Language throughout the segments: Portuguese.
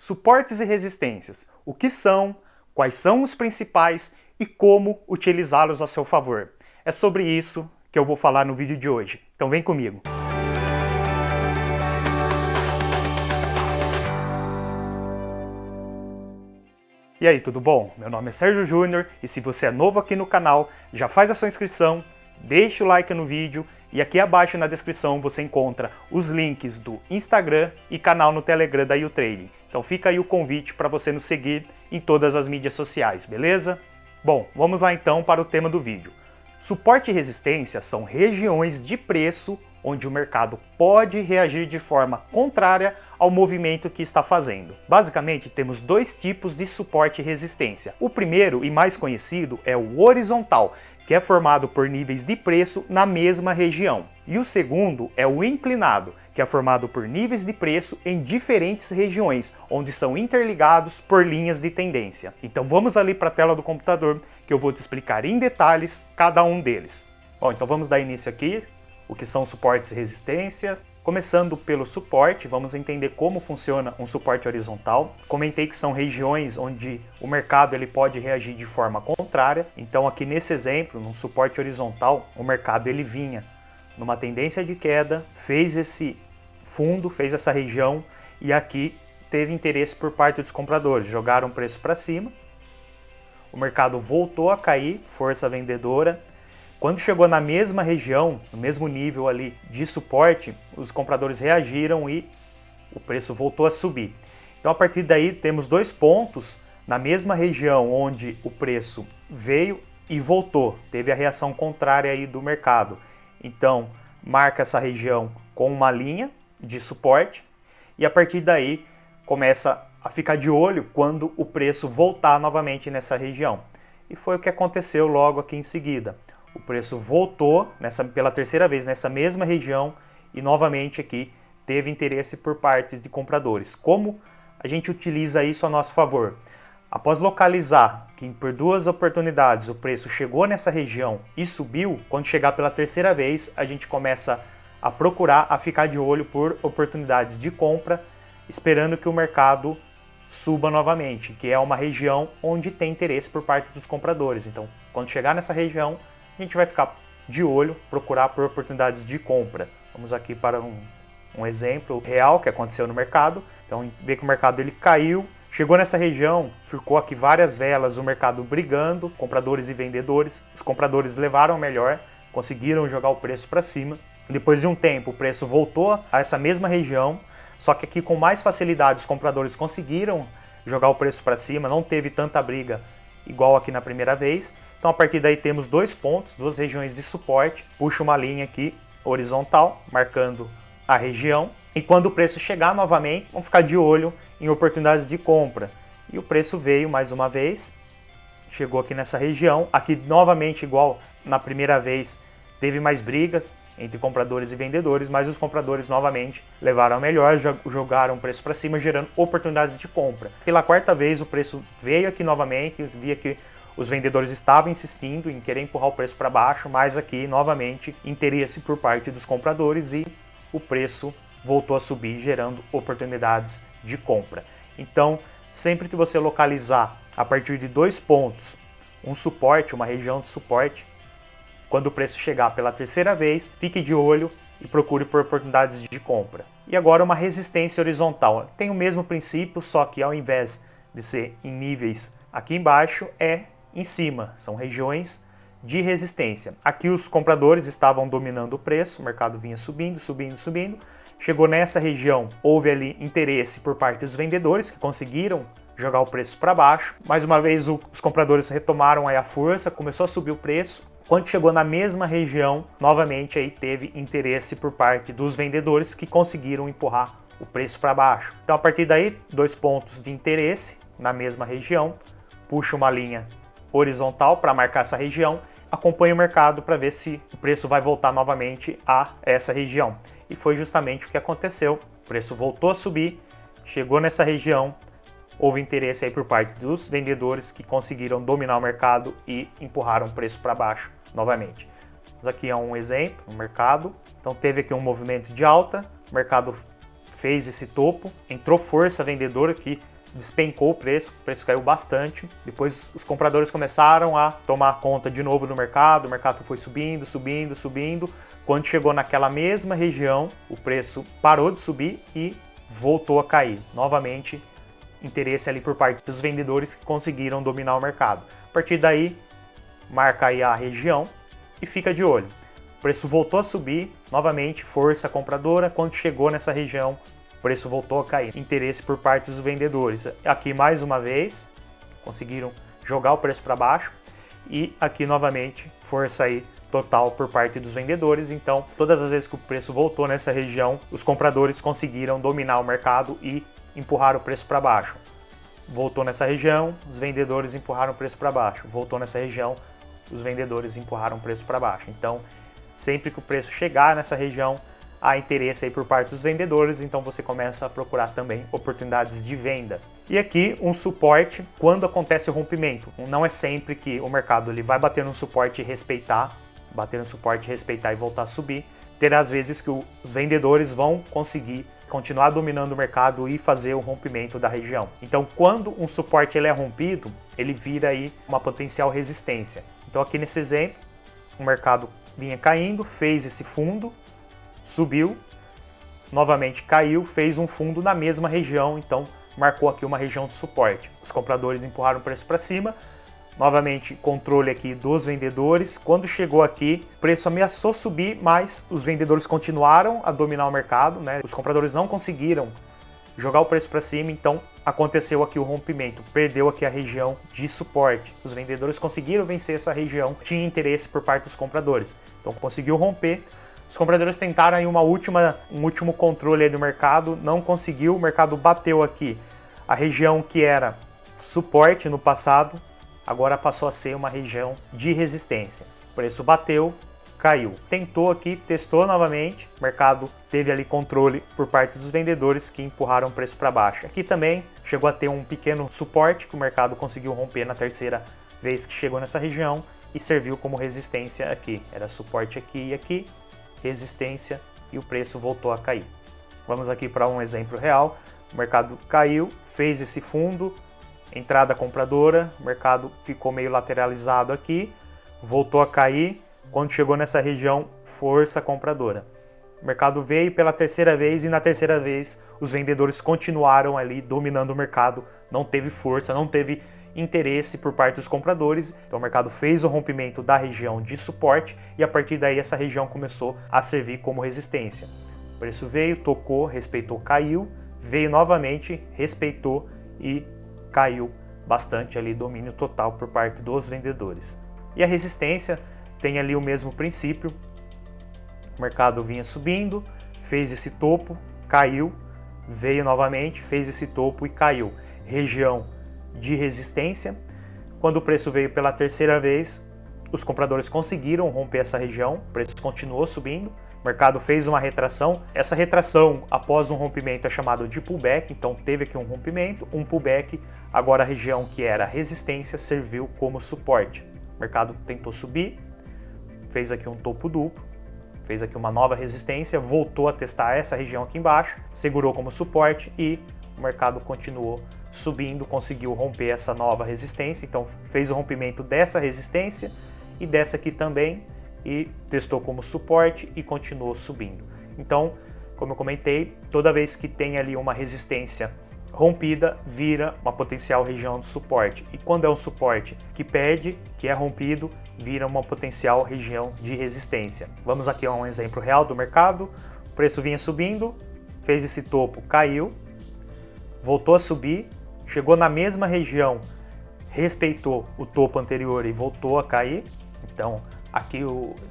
Suportes e resistências. O que são, quais são os principais e como utilizá-los a seu favor. É sobre isso que eu vou falar no vídeo de hoje. Então vem comigo. E aí, tudo bom? Meu nome é Sérgio Júnior e se você é novo aqui no canal, já faz a sua inscrição, deixa o like no vídeo e aqui abaixo na descrição você encontra os links do Instagram e canal no Telegram da YouTrading. Então fica aí o convite para você nos seguir em todas as mídias sociais, beleza? Bom, vamos lá então para o tema do vídeo. Suporte e resistência são regiões de preço onde o mercado pode reagir de forma contrária ao movimento que está fazendo. Basicamente, temos dois tipos de suporte e resistência. O primeiro e mais conhecido é o horizontal, que é formado por níveis de preço na mesma região. E o segundo é o inclinado, que é formado por níveis de preço em diferentes regiões, onde são interligados por linhas de tendência. Então vamos ali para a tela do computador, que eu vou te explicar em detalhes cada um deles. Bom, então vamos dar início aqui. O que são suportes e resistência. Começando pelo suporte, vamos entender como funciona um suporte horizontal. Comentei que são regiões onde o mercado ele pode reagir de forma contrária. Então aqui nesse exemplo, num suporte horizontal, o mercado ele vinha numa tendência de queda, fez esse fundo, fez essa região e aqui teve interesse por parte dos compradores, jogaram o preço para cima. O mercado voltou a cair, força vendedora. Quando chegou na mesma região, no mesmo nível ali de suporte, os compradores reagiram e o preço voltou a subir. Então a partir daí temos dois pontos na mesma região onde o preço veio e voltou, teve a reação contrária aí do mercado. Então marca essa região com uma linha de suporte e a partir daí começa a ficar de olho quando o preço voltar novamente nessa região. E foi o que aconteceu logo aqui em seguida. O preço voltou pela terceira vez nessa mesma região e novamente aqui teve interesse por partes de compradores. Como a gente utiliza isso a nosso favor? Após localizar que por duas oportunidades o preço chegou nessa região e subiu, quando chegar pela terceira vez a gente começa a procurar, a ficar de olho por oportunidades de compra, esperando que o mercado suba novamente, que é uma região onde tem interesse por parte dos compradores. Então, quando chegar nessa região, a gente vai ficar de olho, procurar por oportunidades de compra. Vamos aqui para um exemplo real que aconteceu no mercado. Então, vê que o mercado ele caiu, chegou nessa região, ficou aqui várias velas, o mercado brigando, compradores e vendedores. Os compradores levaram melhor, conseguiram jogar o preço para cima. Depois de um tempo, o preço voltou a essa mesma região, só que aqui com mais facilidade os compradores conseguiram jogar o preço para cima, não teve tanta briga igual aqui na primeira vez. Então a partir daí temos dois pontos, duas regiões de suporte, puxa uma linha aqui horizontal, marcando a região. E quando o preço chegar novamente, vamos ficar de olho em oportunidades de compra. E o preço veio mais uma vez, chegou aqui nessa região. Aqui novamente, igual na primeira vez, teve mais briga entre compradores e vendedores, mas os compradores novamente levaram a melhor, jogaram o preço para cima, gerando oportunidades de compra. Pela quarta vez o preço veio aqui novamente, via que os vendedores estavam insistindo em querer empurrar o preço para baixo, mas aqui novamente interesse por parte dos compradores e o preço voltou a subir, gerando oportunidades de compra. Então, sempre que você localizar a partir de dois pontos um suporte, uma região de suporte, quando o preço chegar pela terceira vez, fique de olho e procure por oportunidades de compra. E agora uma resistência horizontal. Tem o mesmo princípio, só que ao invés de ser em níveis aqui embaixo, é em cima. São regiões de resistência. Aqui os compradores estavam dominando o preço, o mercado vinha subindo, subindo, subindo. Chegou nessa região, houve ali interesse por parte dos vendedores que conseguiram jogar o preço para baixo. Mais uma vez os compradores retomaram aí a força, começou a subir o preço. Quando chegou na mesma região, novamente aí teve interesse por parte dos vendedores que conseguiram empurrar o preço para baixo. Então a partir daí, dois pontos de interesse na mesma região, puxa uma linha horizontal para marcar essa região, acompanha o mercado para ver se o preço vai voltar novamente a essa região. E foi justamente o que aconteceu. O preço voltou a subir, chegou nessa região, houve interesse aí por parte dos vendedores que conseguiram dominar o mercado e empurraram o preço para baixo novamente. Aqui é um exemplo, um mercado. Então teve aqui um movimento de alta, o mercado fez esse topo, entrou força vendedora que despencou o preço caiu bastante. Depois os compradores começaram a tomar conta de novo do mercado, o mercado foi subindo, subindo, subindo. Quando chegou naquela mesma região, o preço parou de subir e voltou a cair. Novamente, interesse ali por parte dos vendedores que conseguiram dominar o mercado. A partir daí, marca aí a região e fica de olho. O preço voltou a subir, novamente, força compradora. Quando chegou nessa região, o preço voltou a cair. Interesse por parte dos vendedores. Aqui, mais uma vez, conseguiram jogar o preço para baixo. E aqui, novamente, força aí total por parte dos vendedores. Então, todas as vezes que o preço voltou nessa região, os compradores conseguiram dominar o mercado e empurrar o preço para baixo. Voltou nessa região, os vendedores empurraram o preço para baixo. Voltou nessa região, os vendedores empurraram o preço para baixo. Então, sempre que o preço chegar nessa região, há interesse aí por parte dos vendedores, então você começa a procurar também oportunidades de venda. E aqui um suporte quando acontece o rompimento. Não é sempre que o mercado ele vai bater no suporte e respeitar, e voltar a subir. Terá às vezes que os vendedores vão conseguir continuar dominando o mercado e fazer o rompimento da região. Então, quando um suporte ele é rompido, ele vira aí uma potencial resistência. Então, aqui nesse exemplo, o mercado vinha caindo, fez esse fundo, subiu, novamente caiu, fez um fundo na mesma região, então marcou aqui uma região de suporte. Os compradores empurraram o preço para cima, novamente controle aqui dos vendedores. Quando chegou aqui, o preço ameaçou subir, mas os vendedores continuaram a dominar o mercado, né? Os compradores não conseguiram jogar o preço para cima, então aconteceu aqui o rompimento, perdeu aqui a região de suporte. Os vendedores conseguiram vencer essa região, tinha interesse por parte dos compradores, então conseguiu romper. Os compradores tentaram aí um último controle aí do mercado, não conseguiu, o mercado bateu aqui a região que era suporte no passado, agora passou a ser uma região de resistência. O preço bateu, caiu. Tentou aqui, testou novamente, o mercado teve ali controle por parte dos vendedores que empurraram o preço para baixo. Aqui também chegou a ter um pequeno suporte que o mercado conseguiu romper na terceira vez que chegou nessa região e serviu como resistência aqui. Era suporte aqui e aqui, resistência e o preço voltou a cair. Vamos aqui para um exemplo real. O mercado caiu, fez esse fundo, entrada compradora, o mercado ficou meio lateralizado aqui, voltou a cair. Quando chegou nessa região, força compradora. O mercado veio pela terceira vez e na terceira vez os vendedores continuaram ali dominando o mercado, não teve força, não teve interesse por parte dos compradores. Então o mercado fez o rompimento da região de suporte e a partir daí essa região começou a servir como resistência. O preço veio, tocou, respeitou, caiu, veio novamente, respeitou e caiu bastante ali, domínio total por parte dos vendedores. E a resistência tem ali o mesmo princípio. O mercado vinha subindo, fez esse topo, caiu, veio novamente, fez esse topo e caiu. Região de resistência. Quando o preço veio pela terceira vez, os compradores conseguiram romper essa região, o preço continuou subindo, o mercado fez uma retração. Essa retração após um rompimento é chamada de pullback, então teve aqui um rompimento, um pullback, agora a região que era resistência serviu como suporte. O mercado tentou subir, fez aqui um topo duplo, fez aqui uma nova resistência, voltou a testar essa região aqui embaixo, segurou como suporte e o mercado continuou subindo, conseguiu romper essa nova resistência, então fez o rompimento dessa resistência e dessa aqui também e testou como suporte e continuou subindo. Então, como eu comentei, toda vez que tem ali uma resistência rompida, vira uma potencial região de suporte. E quando é um suporte que perde, que é rompido, vira uma potencial região de resistência. Vamos aqui a um exemplo real do mercado. O preço vinha subindo, fez esse topo, caiu, voltou a subir, chegou na mesma região, respeitou o topo anterior e voltou a cair. Então, aqui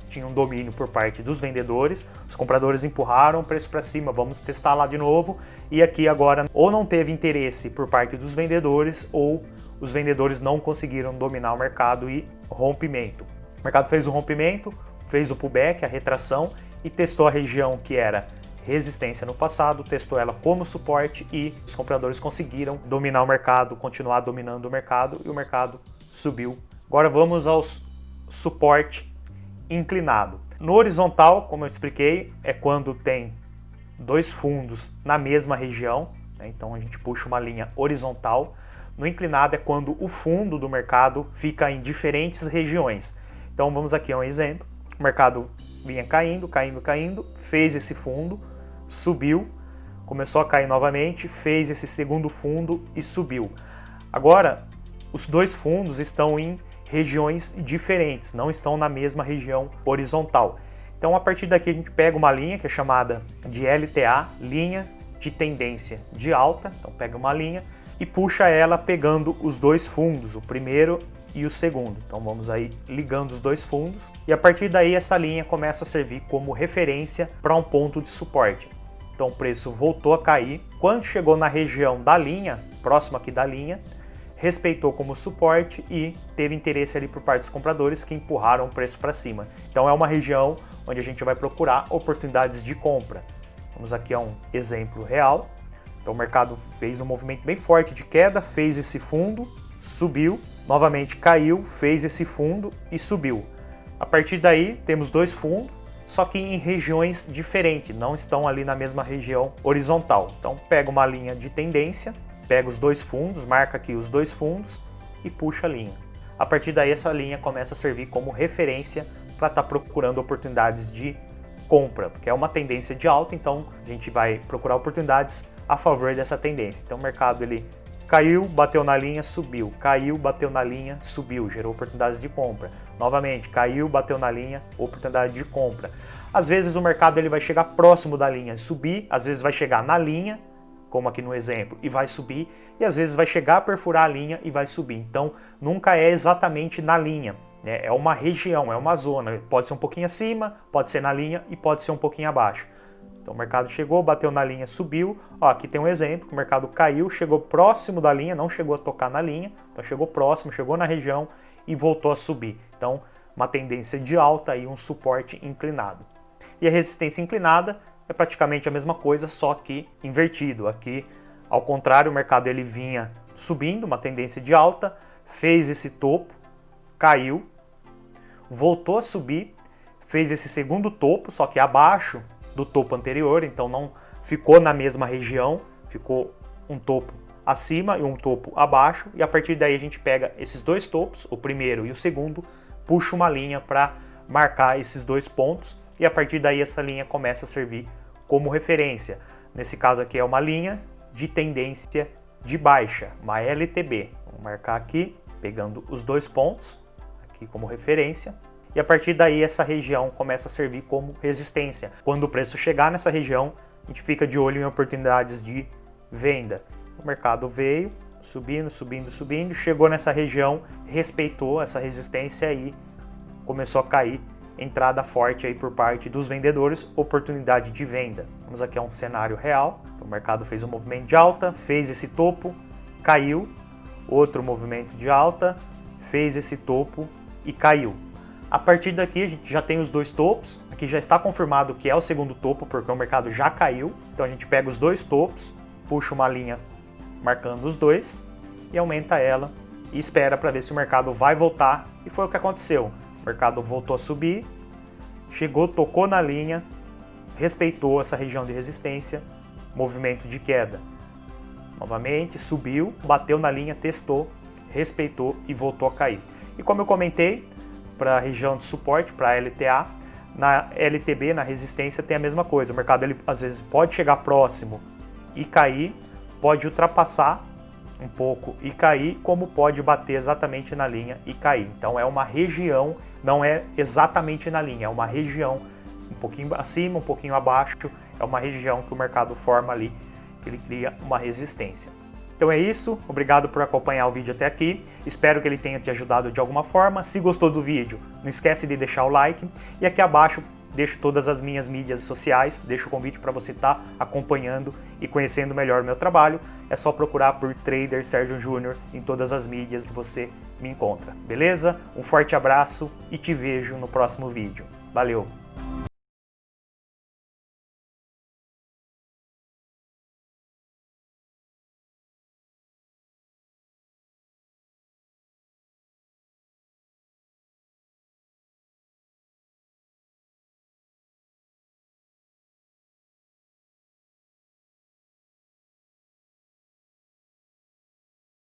tinha um domínio por parte dos vendedores, os compradores empurraram o preço para cima, vamos testar lá de novo. E aqui agora ou não teve interesse por parte dos vendedores ou os vendedores não conseguiram dominar o mercado e rompimento. O mercado fez o rompimento, fez o pullback, a retração e testou a região que era resistência no passado, testou ela como suporte e os compradores conseguiram dominar o mercado, continuar dominando o mercado e o mercado subiu. Agora vamos ao suporte inclinado. No horizontal, como eu expliquei, é quando tem dois fundos na mesma região, né? Então a gente puxa uma linha horizontal. No inclinado é quando o fundo do mercado fica em diferentes regiões. Então vamos aqui a um exemplo. O mercado vinha caindo, caindo, caindo, fez esse fundo, subiu, começou a cair novamente, fez esse segundo fundo e subiu. Agora, os dois fundos estão em regiões diferentes, não estão na mesma região horizontal. Então a partir daqui a gente pega uma linha que é chamada de LTA, linha de tendência de alta. Então pega uma linha e puxa ela pegando os dois fundos, o primeiro e o segundo. Então vamos aí ligando os dois fundos e a partir daí essa linha começa a servir como referência para um ponto de suporte. Então o preço voltou a cair. Quando chegou na região da linha, próximo aqui da linha, respeitou como suporte e teve interesse ali por parte dos compradores que empurraram o preço para cima. Então é uma região onde a gente vai procurar oportunidades de compra. Vamos aqui a um exemplo real. Então o mercado fez um movimento bem forte de queda, fez esse fundo, subiu, novamente caiu, fez esse fundo e subiu. A partir daí temos dois fundos, só que em regiões diferentes, não estão ali na mesma região horizontal. Então pega uma linha de tendência, pega os dois fundos, marca aqui os dois fundos e puxa a linha. A partir daí essa linha começa a servir como referência para estar procurando oportunidades de compra, porque é uma tendência de alta, então a gente vai procurar oportunidades a favor dessa tendência. Então o mercado ele caiu, bateu na linha, subiu, caiu, bateu na linha, subiu, gerou oportunidades de compra. Novamente, caiu, bateu na linha, oportunidade de compra. Às vezes o mercado ele vai chegar próximo da linha e subir, às vezes vai chegar na linha, como aqui no exemplo, e vai subir, e às vezes vai chegar a perfurar a linha e vai subir. Então nunca é exatamente na linha, né? É uma região, é uma zona, pode ser um pouquinho acima, pode ser na linha e pode ser um pouquinho abaixo. Então o mercado chegou, bateu na linha, subiu. Ó, aqui tem um exemplo, que o mercado caiu, chegou próximo da linha, não chegou a tocar na linha, então chegou próximo, chegou na região e voltou a subir. Então uma tendência de alta e um suporte inclinado. E a resistência inclinada é praticamente a mesma coisa, só que invertido. Aqui, ao contrário, o mercado ele vinha subindo, uma tendência de alta, fez esse topo, caiu, voltou a subir, fez esse segundo topo, só que abaixo do topo anterior, então não ficou na mesma região, ficou um topo acima e um topo abaixo, e a partir daí a gente pega esses dois topos, o primeiro e o segundo, puxa uma linha para marcar esses dois pontos, e a partir daí essa linha começa a servir como referência. Nesse caso aqui é uma linha de tendência de baixa, uma LTB. Vamos marcar aqui, pegando os dois pontos, aqui como referência. E a partir daí essa região começa a servir como resistência. Quando o preço chegar nessa região, a gente fica de olho em oportunidades de venda. O mercado veio subindo, subindo, subindo, chegou nessa região, respeitou essa resistência e começou a cair. Entrada forte aí por parte dos vendedores, oportunidade de venda. Vamos aqui a um cenário real. O mercado fez um movimento de alta, fez esse topo, caiu. Outro movimento de alta, fez esse topo e caiu. A partir daqui a gente já tem os dois topos. Aqui já está confirmado que é o segundo topo, porque o mercado já caiu. Então a gente pega os dois topos, puxa uma linha marcando os dois e aumenta ela e espera para ver se o mercado vai voltar. E foi o que aconteceu. O mercado voltou a subir, chegou, tocou na linha, respeitou essa região de resistência, movimento de queda. Novamente, subiu, bateu na linha, testou, respeitou e voltou a cair. E como eu comentei, para a região de suporte, para a LTA, na LTB, na resistência, tem a mesma coisa. O mercado ele, às vezes pode chegar próximo e cair, pode ultrapassar um pouco e cair, como pode bater exatamente na linha e cair. Então é uma região, não é exatamente na linha, é uma região um pouquinho acima, um pouquinho abaixo, é uma região que o mercado forma ali, que ele cria uma resistência. Então é isso, obrigado por acompanhar o vídeo até aqui, espero que ele tenha te ajudado de alguma forma. Se gostou do vídeo, não esquece de deixar o like e aqui abaixo deixo todas as minhas mídias sociais, deixo o convite para você estar acompanhando e conhecendo melhor o meu trabalho. É só procurar por Trader Sérgio Júnior em todas as mídias que você me encontra, beleza? Um forte abraço e te vejo no próximo vídeo. Valeu!